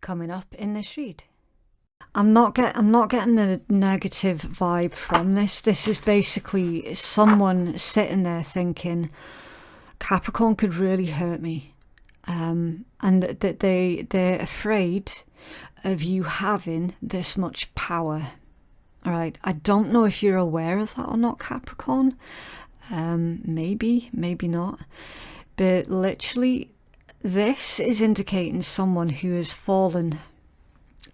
coming up in this read. I'm not getting a negative vibe from this. This is basically someone sitting there thinking Capricorn could really hurt me, and that they're afraid of you having this much power. All right, I don't know if you're aware of that or not, Capricorn. Maybe not, but literally this is indicating someone who has fallen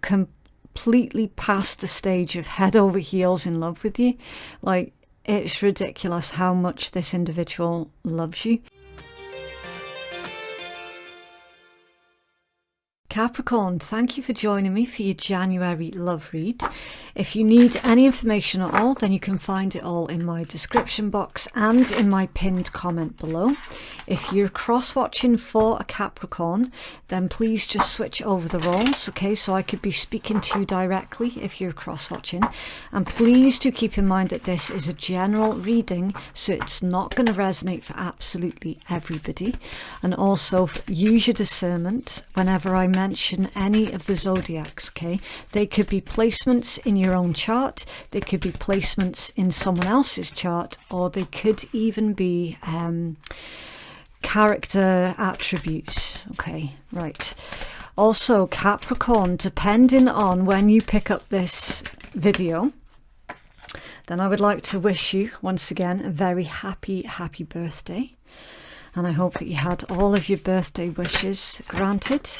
completely past the stage of head over heels in love with you. Like, it's ridiculous how much this individual loves you. Capricorn, thank you for joining me for your January love read. If you need any information at all, then you can find it all in my description box and in my pinned comment below. If you're cross-watching for a Capricorn, then please just switch over the roles, okay? So I could be speaking to you directly if you're cross-watching. And please do keep in mind that this is a general reading, so it's not going to resonate for absolutely everybody. And also, use your discernment whenever I mention any of the zodiacs, okay? They could be placements in your own chart, they could be placements in someone else's chart, or they could even be character attributes, okay? Right. Also, Capricorn, depending on when you pick up this video, then I would like to wish you once again a very happy birthday, and I hope that you had all of your birthday wishes granted.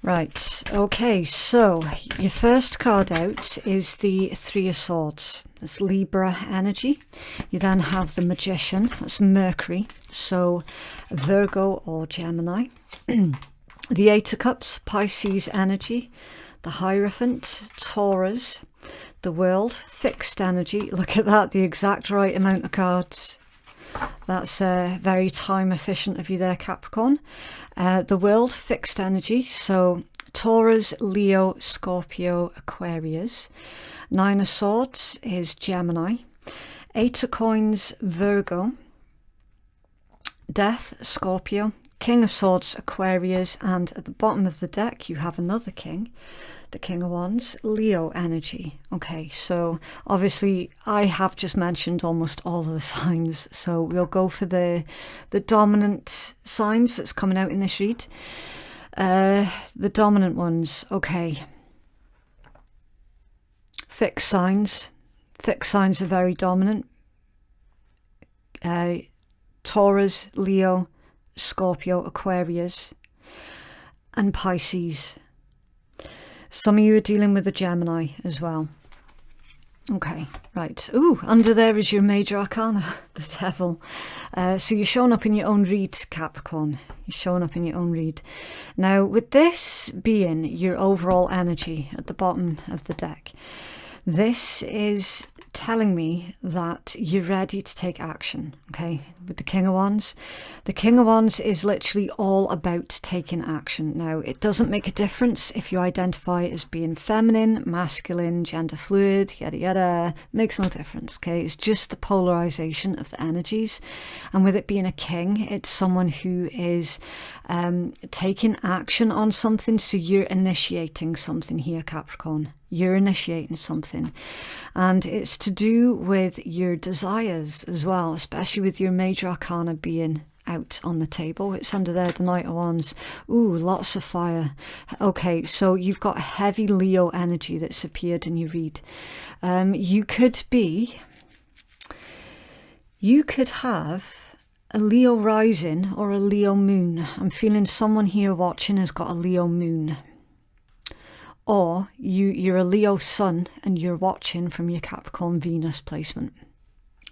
Right, okay, so your first card out is the Three of Swords. That's Libra energy. You then have the Magician, that's Mercury, so Virgo or Gemini. The Eight of Cups, Pisces energy. The Hierophant, Taurus. The World, fixed energy. Look at that, the exact right amount of cards. That's very time efficient of you there, Capricorn. The World, fixed energy, so Taurus, Leo, Scorpio, Aquarius. Nine of Swords is Gemini. Eight of Coins, Virgo. Death, Scorpio. King of Swords, Aquarius, and at the bottom of the deck you have another king, the King of Wands, Leo energy. Okay, so obviously I have just mentioned almost all of the signs, so we'll go for the dominant signs that's coming out in this read. The dominant ones, okay. Fixed signs are very dominant. Taurus, Leo, Scorpio, Aquarius, and Pisces. Some of you are dealing with the Gemini as well. Okay, right. Ooh, under there is your major arcana, the Devil. So you're showing up in your own read, Capricorn. You're showing up in your own read. Now, with this being your overall energy at the bottom of the deck, this is telling me that you're ready to take action, okay? With the King of Wands. The King of Wands is literally all about taking action. Now, it doesn't make a difference if you identify as being feminine, masculine, gender fluid, yada yada. Makes no difference, okay? It's just the polarization of the energies. And with it being a king, it's someone who is taking action on something, so you're initiating something here, Capricorn. You're initiating something, and it's to do with your desires as well, especially with your major arcana being out on the table. It's under there, the Knight of Wands. Ooh, lots of fire. Okay, so you've got heavy Leo energy that's appeared in your read. You could have a Leo rising or a Leo moon. I'm feeling someone here watching has got a Leo moon. Or you're a Leo sun and you're watching from your Capricorn Venus placement.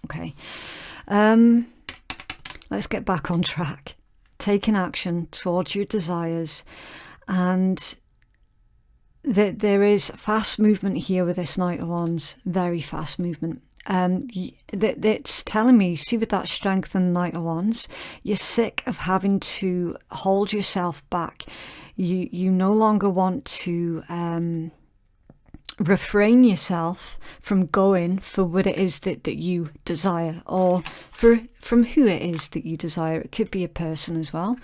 Okay. Let's get back on track. Taking action towards your desires. And there is fast movement here with this Knight of Wands. Very fast movement. It's telling me, see with that strength and Knight of Wands, you're sick of having to hold yourself back. You no longer want to refrain yourself from going for what it is that you desire, or from who it is that you desire. It could be a person as well.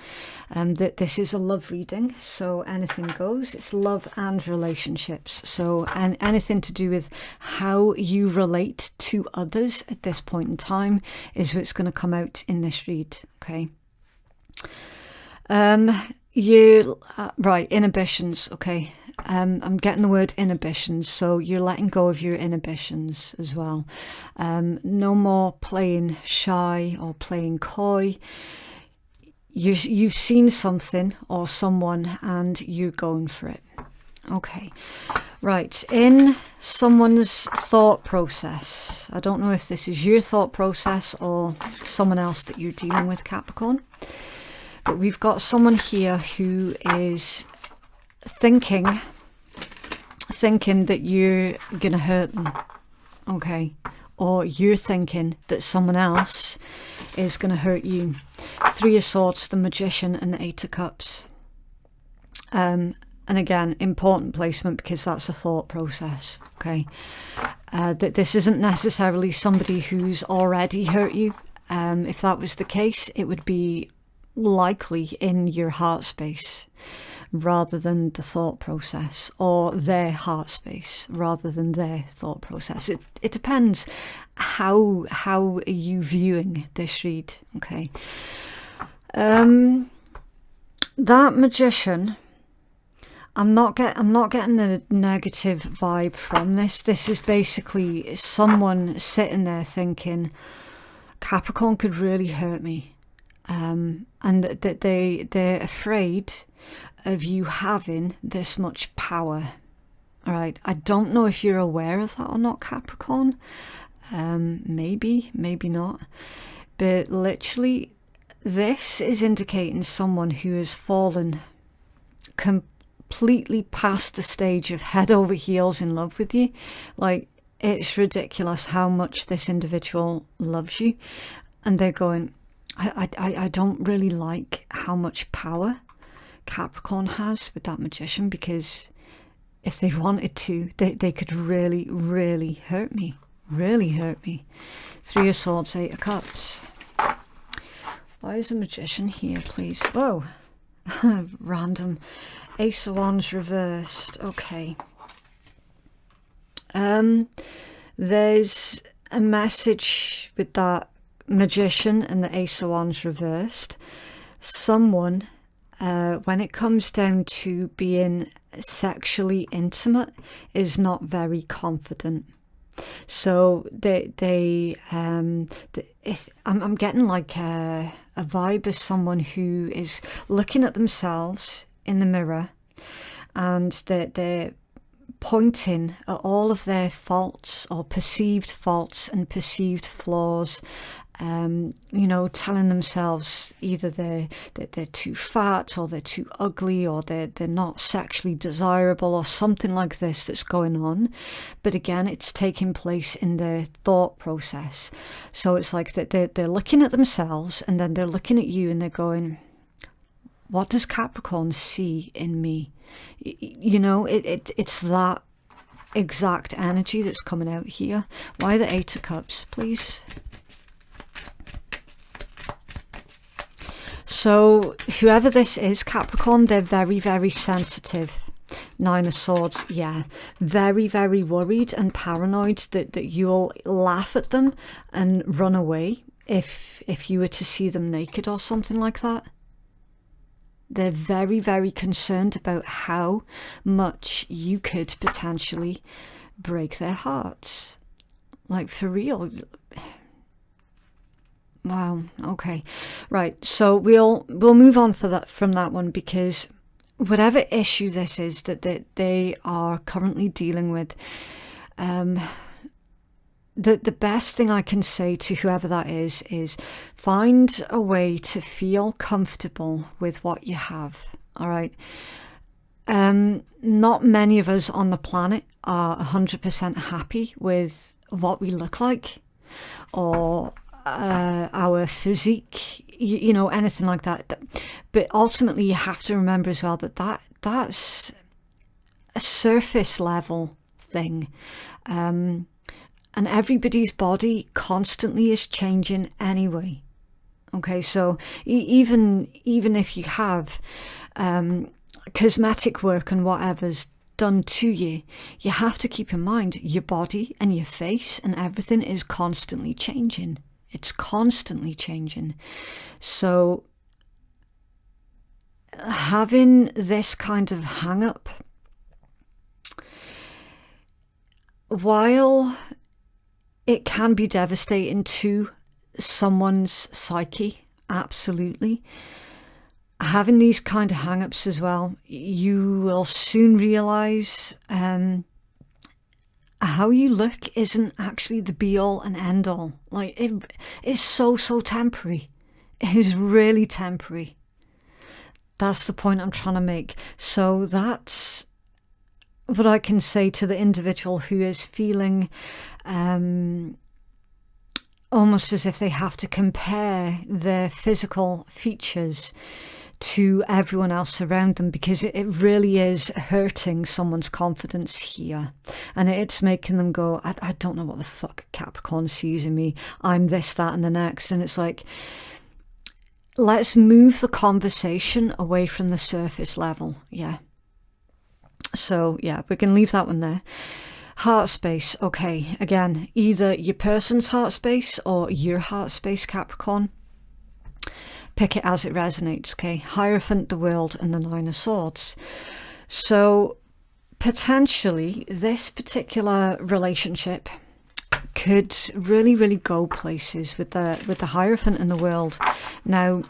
That this is a love reading, so anything goes. It's love and relationships, so and anything to do with how you relate to others at this point in time is what's going to come out in this read. Okay. Right, inhibitions. Okay. I'm getting the word inhibitions, so you're letting go of your inhibitions as well. No more playing shy or playing coy. You've seen something or someone and you're going for it. Okay, right, in someone's thought process. I don't know if this is your thought process or someone else that you're dealing with, Capricorn, but we've got someone here who is thinking that you're gonna hurt them, okay, or you're thinking that someone else is gonna hurt you. Three of Swords, the Magician, and the Eight of Cups. And again, important placement because that's a thought process, okay. That this isn't necessarily somebody who's already hurt you. If that was the case, it would be likely in your heart space rather than the thought process, or their heart space rather than their thought process. It depends how are you viewing this read, okay. That Magician, I'm not getting a negative vibe from this. This is basically someone sitting there thinking Capricorn could really hurt me, and that they're afraid of you having this much power. All right, I don't know if you're aware of that or not, Capricorn. Maybe not, but literally this is indicating someone who has fallen completely past the stage of head over heels in love with you. Like, it's ridiculous how much this individual loves you, and they're going, I don't really like how much power Capricorn has with that Magician, because if they wanted to, they could really, really hurt me. Really hurt me. Three of Swords, Eight of Cups. Why is the Magician here, please? Whoa. Random. Ace of Wands reversed. Okay. There's a message with that Magician and the Ace of Wands reversed. Someone, when it comes down to being sexually intimate, is not very confident. So I'm getting like a vibe of someone who is looking at themselves in the mirror, and they're pointing at all of their faults or perceived faults and perceived flaws. You know, telling themselves either they're too fat, or they're too ugly, or they're not sexually desirable, or something like this that's going on. But again, it's taking place in their thought process. So it's like that they're looking at themselves, and then they're looking at you, and they're going, what does Capricorn see in me? You know, it's that exact energy that's coming out here. Why the Eight of Cups, please? So whoever this is, Capricorn, they're very, very sensitive. Nine of Swords, yeah. Very, very worried and paranoid that you'll laugh at them and run away if you were to see them naked or something like that. They're very, very concerned about how much you could potentially break their hearts. Like, for real. Wow, okay. Right, so we'll move on from that one, because whatever issue this is that they are currently dealing with, the best thing I can say to whoever that is find a way to feel comfortable with what you have, all right? Not many of us on the planet are 100% happy with what we look like, or our physique, you know, anything like that. But ultimately, you have to remember as well that that's a surface level thing. And everybody's body constantly is changing anyway. Okay, so even if you have cosmetic work and whatever's done to you, you have to keep in mind your body and your face and everything is constantly changing. It's constantly changing. So having this kind of hang up, while it can be devastating to someone's psyche, absolutely, having these kind of hang-ups as well, you will soon realize how you look isn't actually the be-all and end-all. Like, it is so temporary. It is really temporary. That's the point I'm trying to make. So that's what I can say to the individual who is feeling almost as if they have to compare their physical features to everyone else around them, because it really is hurting someone's confidence here, and it's making them go, I don't know what the fuck Capricorn sees in me, I'm this, that and the next. And it's like, let's move the conversation away from the surface level. Yeah, so yeah, we can leave that one there. Heart space. Okay, again, either your person's heart space or your heart space, Capricorn. Pick it as it resonates, okay? Hierophant, the World, and the Nine of Swords. So potentially this particular relationship could really go places with the Hierophant and the World. Now,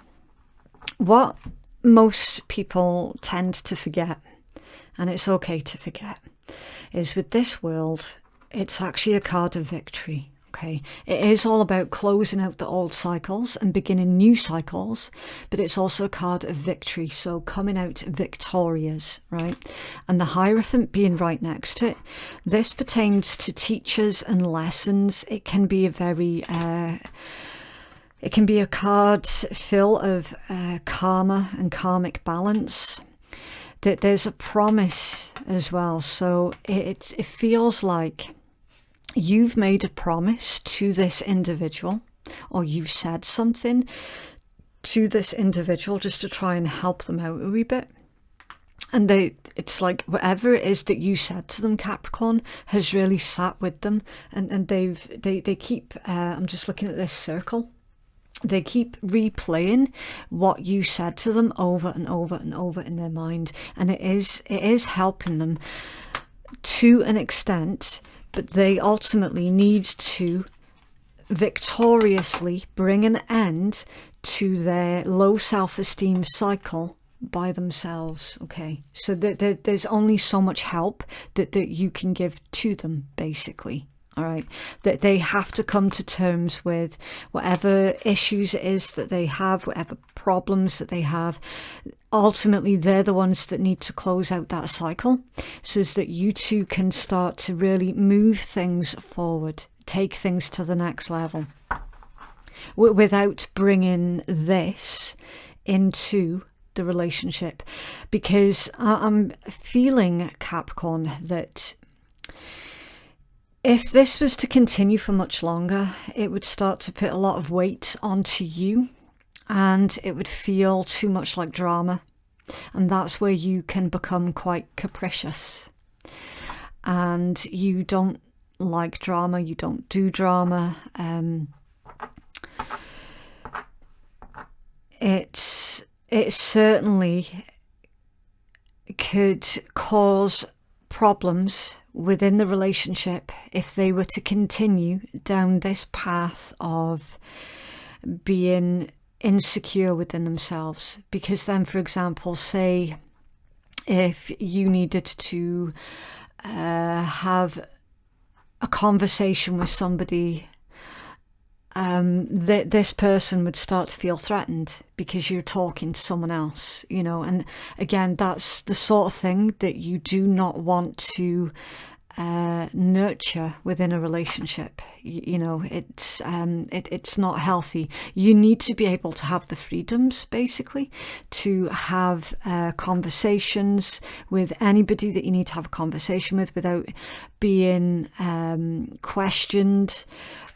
what most people tend to forget, and it's okay to forget, is with this World, it's actually a card of victory. Okay, it is all about closing out the old cycles and beginning new cycles, but it's also a card of victory, so coming out victorious, right? And the Hierophant being right next to it, this pertains to teachers and lessons. It can be a very it can be a card full of karma and karmic balance. That there's a promise as well, so it feels like you've made a promise to this individual, or you've said something to this individual just to try and help them out a wee bit. And it's like whatever it is that you said to them, Capricorn, has really sat with them, and they keep, I'm just looking at this circle, they keep replaying what you said to them over and over and over in their mind, and it is helping them to an extent. But they ultimately need to victoriously bring an end to their low self-esteem cycle by themselves. Okay, so there's only so much help that you can give to them, basically. All right, that they have to come to terms with whatever issues it is that they have, whatever problems that they have. Ultimately, they're the ones that need to close out that cycle, so as that you two can start to really move things forward, take things to the next level, without bringing this into the relationship. Because I'm feeling, Capricorn, that if this was to continue for much longer, it would start to put a lot of weight onto you, and it would feel too much like drama. And that's where you can become quite capricious. And you don't like drama, you don't do drama. It certainly could cause problems within the relationship if they were to continue down this path of being insecure within themselves. Because then, for example, say if you needed to have a conversation with somebody, this person would start to feel threatened because you're talking to someone else, you know. And again, that's the sort of thing that you do not want to nurture within a relationship. You know, it's not healthy. You need to be able to have the freedoms, basically, to have conversations with anybody that you need to have a conversation with without being questioned.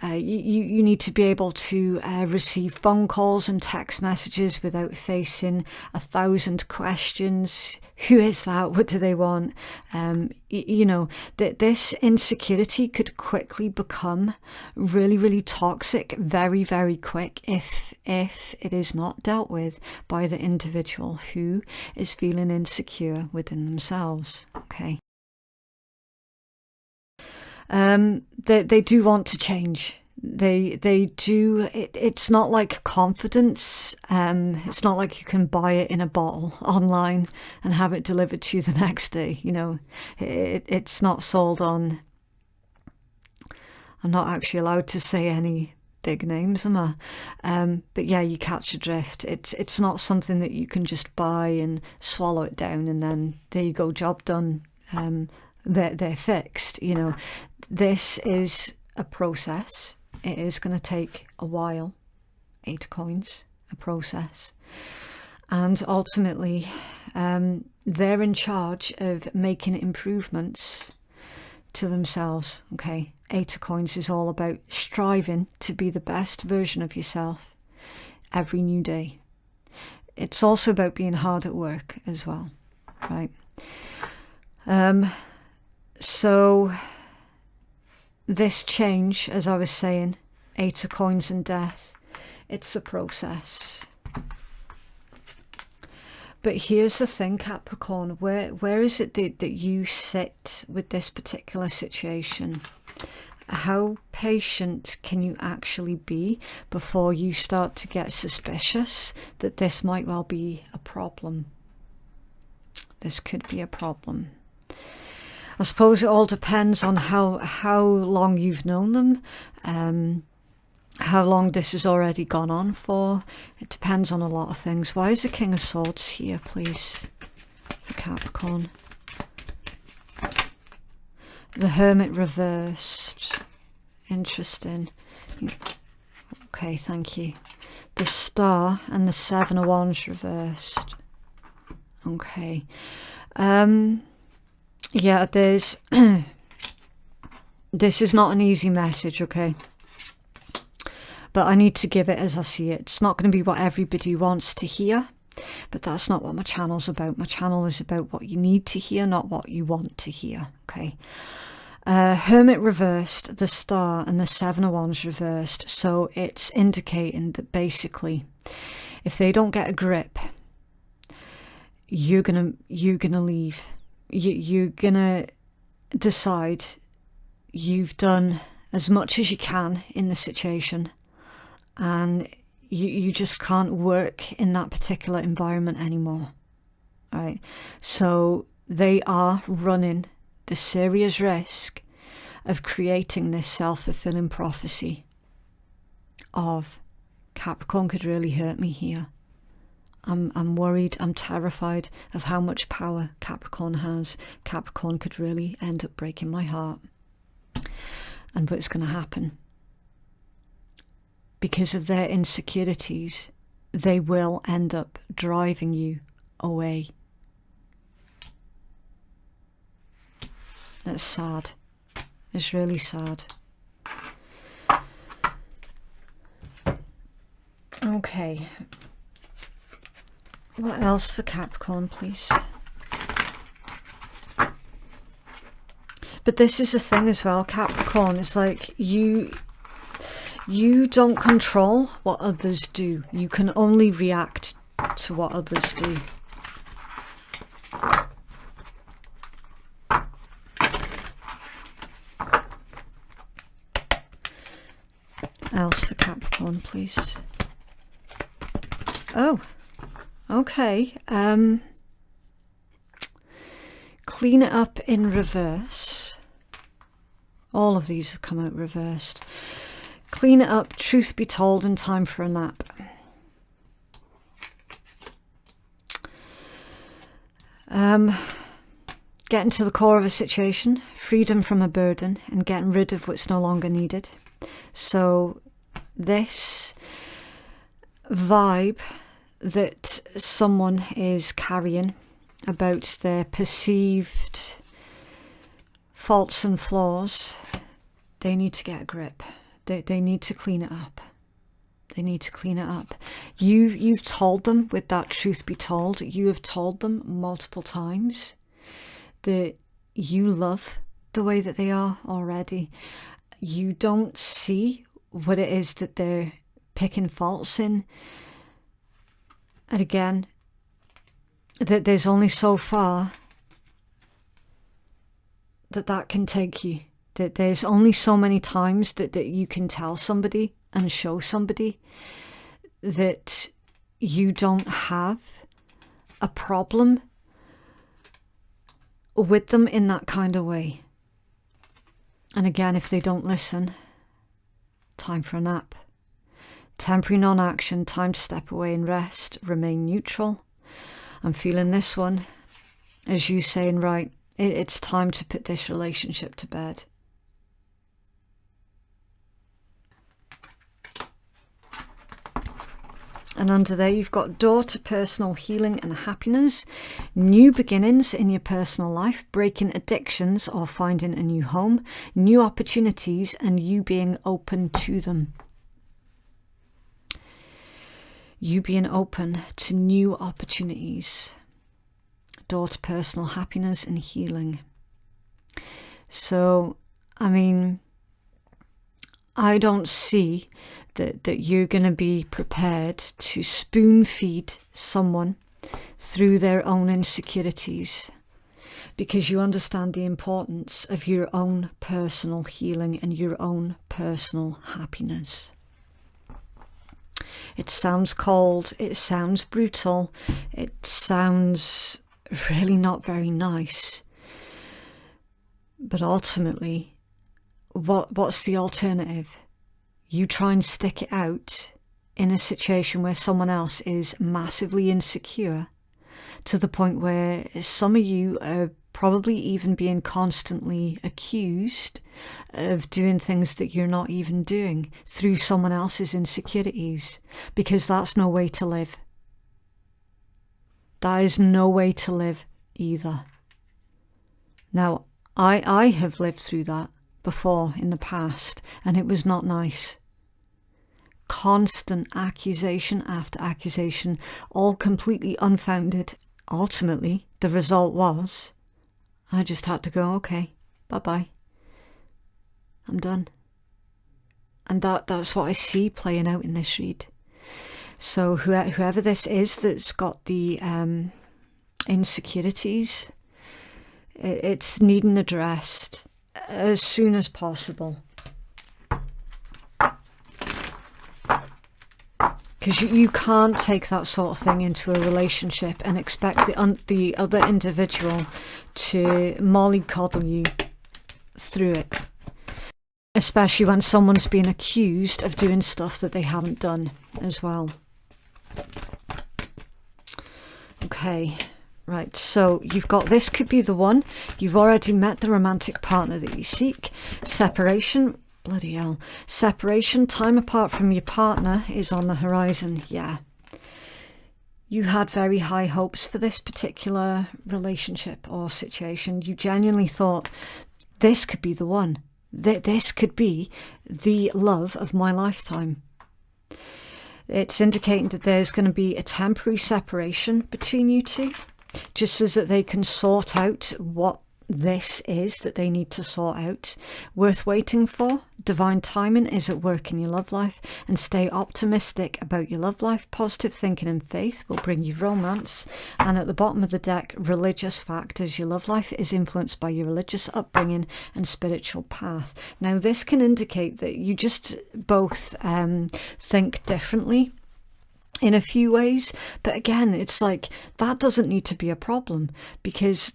You need to be able to receive phone calls and text messages without facing 1,000 questions. Who is that? What do they want? You know, that this insecurity could quickly become really, really toxic very, very quick if it is not dealt with by the individual who is feeling insecure within themselves. Okay. They do want to change. They do. It's not like confidence. It's not like you can buy it in a bottle online and have it delivered to you the next day. You know, it's not sold on. I'm not actually allowed to say any big names, am I? But yeah, you catch a drift. It's not something that you can just buy and swallow it down and then there you go, job done. They're fixed. You know, this is a process. It is going to take a while. 8 of coins, a process. And ultimately, they're in charge of making improvements to themselves. Okay, 8 of coins is all about striving to be the best version of yourself every new day. It's also about being hard at work as well, right? So this change, as I was saying, 8 of coins and death, it's a process. But here's the thing, Capricorn, where is it that you sit with this particular situation? How patient can you actually be before you start to get suspicious that this might well be a problem? This could be a problem. I suppose it all depends on how long you've known them, how long this has already gone on for. It depends on a lot of things. Why is the King of Swords here, please, for Capricorn? The Hermit reversed. Interesting. Okay, thank you. The Star and the 7 of Wands reversed. Okay. Yeah, there's... this is not an easy message, okay? But I need to give it as I see it. It's not going to be what everybody wants to hear, but that's not what my channel's about. My channel is about what you need to hear, not what you want to hear, okay? Hermit reversed, the Star and the 7 of Wands reversed. So it's indicating that basically, if they don't get a grip, you're gonna leave. You're gonna decide you've done as much as you can in the situation and you just can't work in that particular environment anymore. All right, so they are running the serious risk of creating this self-fulfilling prophecy of Capricorn could really hurt me here. I'm worried, I'm terrified of how much power Capricorn has. Capricorn could really end up breaking my heart. And what's going to happen? Because of their insecurities, they will end up driving you away. That's sad. It's really sad. Okay. What else for Capricorn, please? But this is the thing as well, Capricorn. It's like you don't control what others do. You can only react to what others do. Else for Capricorn, please. Oh. Okay, clean it up in reverse. All of these have come out reversed. Clean it up, truth be told, and time for a nap. Getting to the core of a situation, freedom from a burden, and getting rid of what's no longer needed. So this vibe that someone is carrying about their perceived faults and flaws, they need to get a grip. They need to clean it up. They need to clean it up. You've told them, with that truth be told, you have told them multiple times that you love the way that they are already. You don't see what it is that they're picking faults in. And again, that there's only so far that can take you. That there's only so many times that you can tell somebody and show somebody that you don't have a problem with them in that kind of way. And again, if they don't listen, time for a nap. Temporary non-action, time to step away and rest, remain neutral. I'm feeling this one as you saying, right, it's time to put this relationship to bed. And under there, you've got door to personal healing and happiness, new beginnings in your personal life, breaking addictions or finding a new home, new opportunities, and you being open to them. You being open to new opportunities. Door to personal happiness and healing. So, I mean, I don't see that you're going to be prepared to spoon feed someone through their own insecurities, because you understand the importance of your own personal healing and your own personal happiness. It sounds cold, it sounds brutal, it sounds really not very nice. But ultimately, what's the alternative? You try and stick it out in a situation where someone else is massively insecure, to the point where some of you are probably even being constantly accused of doing things that you're not even doing through someone else's insecurities, because that's no way to live. That is no way to live either. Now, I have lived through that before in the past, and it was not nice. Constant accusation after accusation, all completely unfounded. Ultimately, the result was I just had to go, okay, bye-bye. I'm done. And that's what I see playing out in this read. So whoever this is that's got the insecurities, it's needing addressed as soon as possible. Because you can't take that sort of thing into a relationship and expect the other individual to mollycoddle you through it. Especially when someone's being accused of doing stuff that they haven't done as well. Okay, right, so you've got this could be the one. You've already met the romantic partner that you seek. Separation. Bloody hell. Separation, time apart from your partner is on the horizon. Yeah. You had very high hopes for this particular relationship or situation. You genuinely thought this could be the one. This could be the love of my lifetime. It's indicating that there's going to be a temporary separation between you two, just as that they can sort out what this is that they need to sort out. Worth waiting for. Divine timing is at work in your love life, and stay optimistic about your love life. Positive thinking and faith will bring you romance. And at the bottom of the deck, religious factors. Your love life is influenced by your religious upbringing and spiritual path. Now this can indicate that you just both think differently in a few ways, but again, it's like that doesn't need to be a problem, because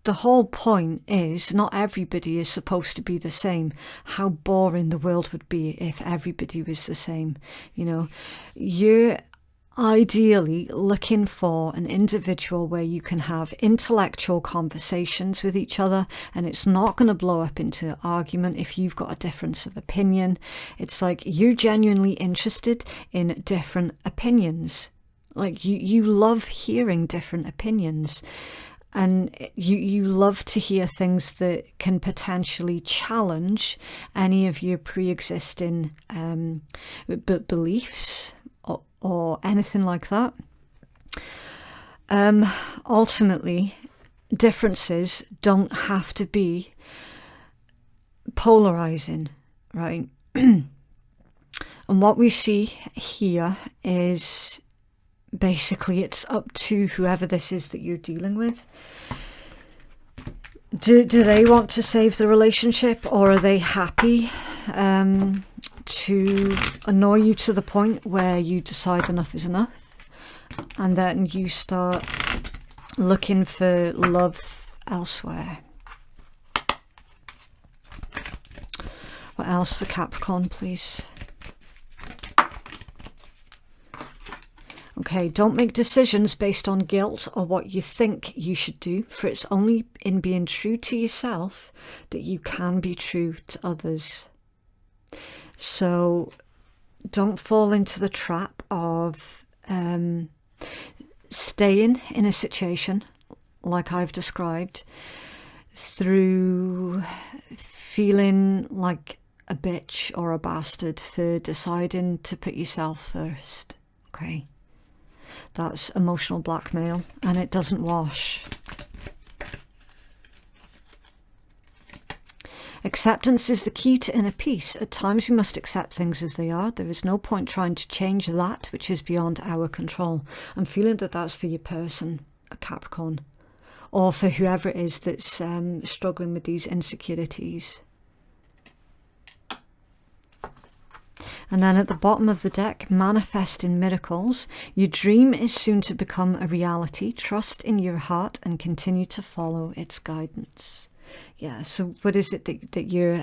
the whole point is not everybody is supposed to be the same. How boring the world would be if everybody was the same. You know, you're ideally looking for an individual where you can have intellectual conversations with each other, and it's not going to blow up into an argument if you've got a difference of opinion. It's like you're genuinely interested in different opinions. Like you love hearing different opinions. And you love to hear things that can potentially challenge any of your pre-existing beliefs or anything like that. Ultimately, differences don't have to be polarizing, right? And what we see here is basically it's up to whoever this is that you're dealing with. Do they want to save the relationship, or are they happy to annoy you to the point where you decide enough is enough, and then you start looking for love elsewhere? What else for Capricorn, please? Okay, don't make decisions based on guilt or what you think you should do, for it's only in being true to yourself that you can be true to others. So don't fall into the trap of staying in a situation like I've described through feeling like a bitch or a bastard for deciding to put yourself first. Okay. That's emotional blackmail, and it doesn't wash. Acceptance is the key to inner peace. At times we must accept things as they are. There is no point trying to change that which is beyond our control. I'm feeling that that's for your person, a Capricorn, or for whoever it is that's struggling with these insecurities. And then at the bottom of the deck, manifesting miracles. Your dream is soon to become a reality. Trust in your heart and continue to follow its guidance. Yeah, so what is it that your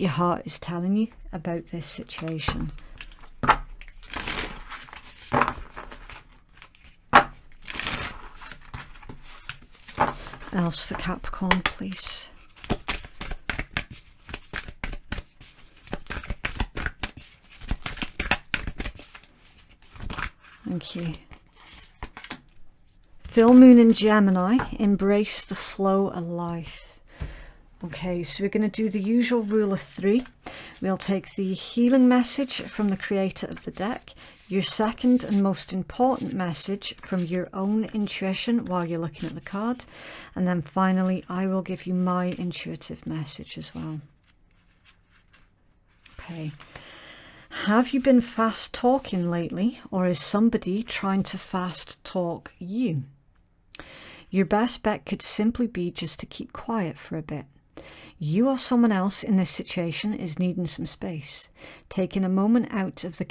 heart is telling you about this situation? Else for Capricorn, please. Thank you. Full moon in Gemini, embrace the flow of life. Okay, so we're going to do the usual rule of 3. We'll take the healing message from the creator of the deck, your second and most important message from your own intuition while you're looking at the card, and then finally I will give you my intuitive message as well. Okay. Have you been fast talking lately, or is somebody trying to fast talk you? Your best bet could simply be just to keep quiet for a bit. You or someone else in this situation is needing some space. Taking a moment out of the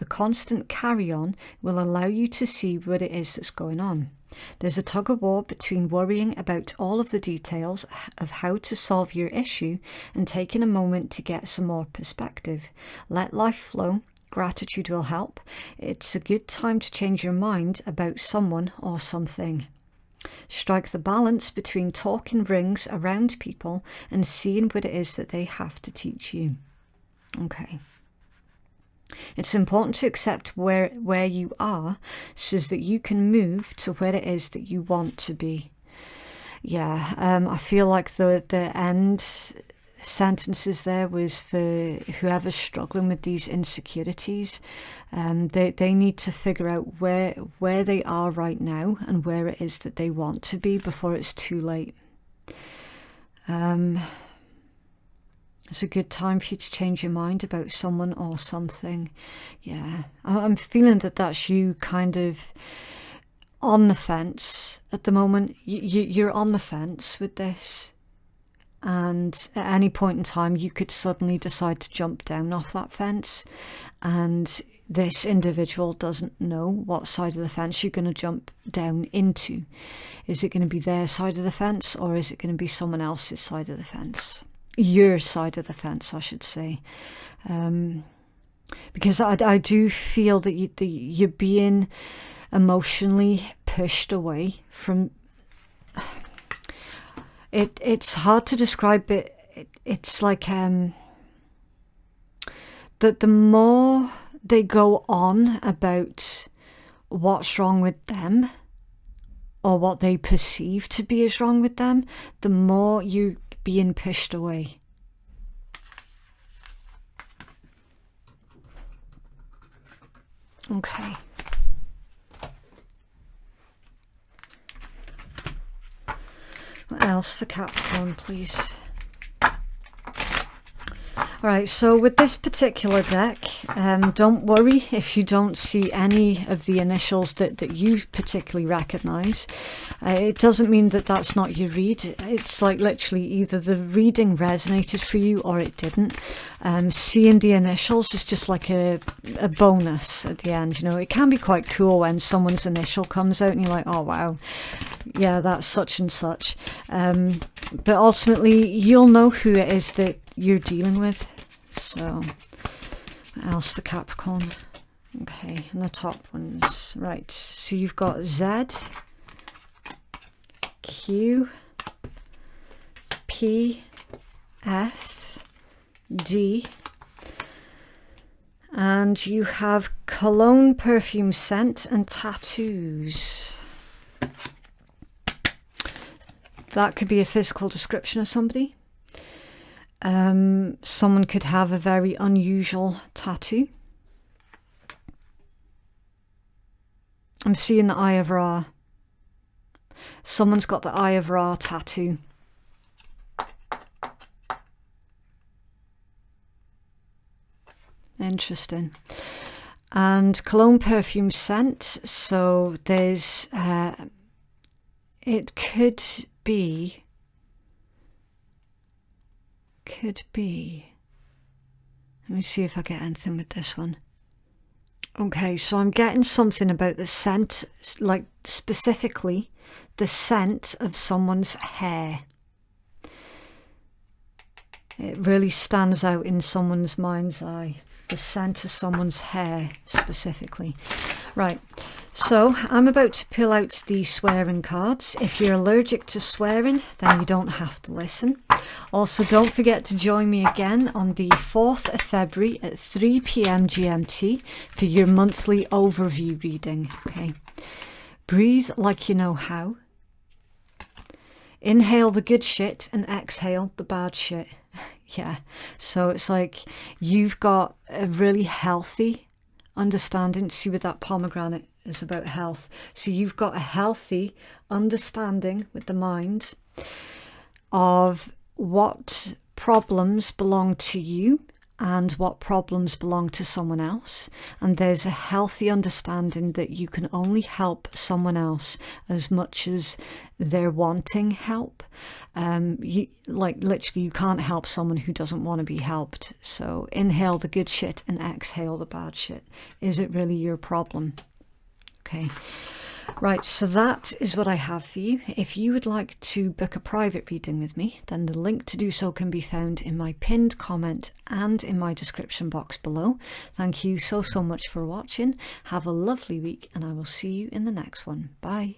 constant carry-on will allow you to see what it is that's going on. There's a tug-of-war between worrying about all of the details of how to solve your issue and taking a moment to get some more perspective. Let life flow. Gratitude will help. It's a good time to change your mind about someone or something. Strike the balance between talking rings around people and seeing what it is that they have to teach you. Okay. It's important to accept where you are so that you can move to where it is that you want to be. Yeah, I feel like the end sentences there was for whoever's struggling with these insecurities. They need to figure out where they are right now and where it is that they want to be before it's too late. It's a good time for you to change your mind about someone or something. Yeah, I'm feeling that that's you kind of on the fence at the moment. You're on the fence with this. And at any point in time, you could suddenly decide to jump down off that fence. And this individual doesn't know what side of the fence you're going to jump down into. Is it going to be their side of the fence, or is it going to be someone else's side of the fence? Your side of the fence, I should say. Because I do feel that you're being emotionally pushed away from... It's hard to describe, but it's like that the more they go on about what's wrong with them or what they perceive to be is wrong with them, the more you're being pushed away. Okay. What else for Capricorn, please? Alright, so with this particular deck, don't worry if you don't see any of the initials that you particularly recognise. It doesn't mean that that's not your read. It's like literally either the reading resonated for you or it didn't. Seeing the initials is just like a bonus at the end. You know, it can be quite cool when someone's initial comes out and you're like, oh wow, yeah, that's such and such. But ultimately, you'll know who it is that you're dealing with. So, what else for Capricorn? Okay, and the top ones. Right, so you've got Z, Q, P, F, D, and you have cologne, perfume, scent, and tattoos. That could be a physical description of somebody. Someone could have a very unusual tattoo. I'm seeing the Eye of Ra. Someone's got the Eye of Ra tattoo. Interesting. And cologne, perfume, scent. So there's, it could be, let me see if I get anything with this one. Okay, so I'm getting something about the scent, like specifically the scent of someone's hair. It really stands out in someone's mind's eye. The scent of someone's hair specifically. Right, so I'm about to pull out the swearing cards. If you're allergic to swearing, then you don't have to listen. Also, don't forget to join me again on the 4th of February at 3 PM GMT for your monthly overview reading. Okay, breathe like you know how. Inhale the good shit and exhale the bad shit. Yeah, so it's like you've got a really healthy understanding. See, with that pomegranate is about health. So you've got a healthy understanding with the mind of what problems belong to you and what problems belong to someone else. And there's a healthy understanding that you can only help someone else as much as they're wanting help. Like literally you can't help someone who doesn't want to be helped. So inhale the good shit and exhale the bad shit. Is it really your problem? Okay. Right, so that is what I have for you. If you would like to book a private reading with me, then the link to do so can be found in my pinned comment and in my description box below. Thank you so much for watching. Have a lovely week and I will see you in the next one. Bye.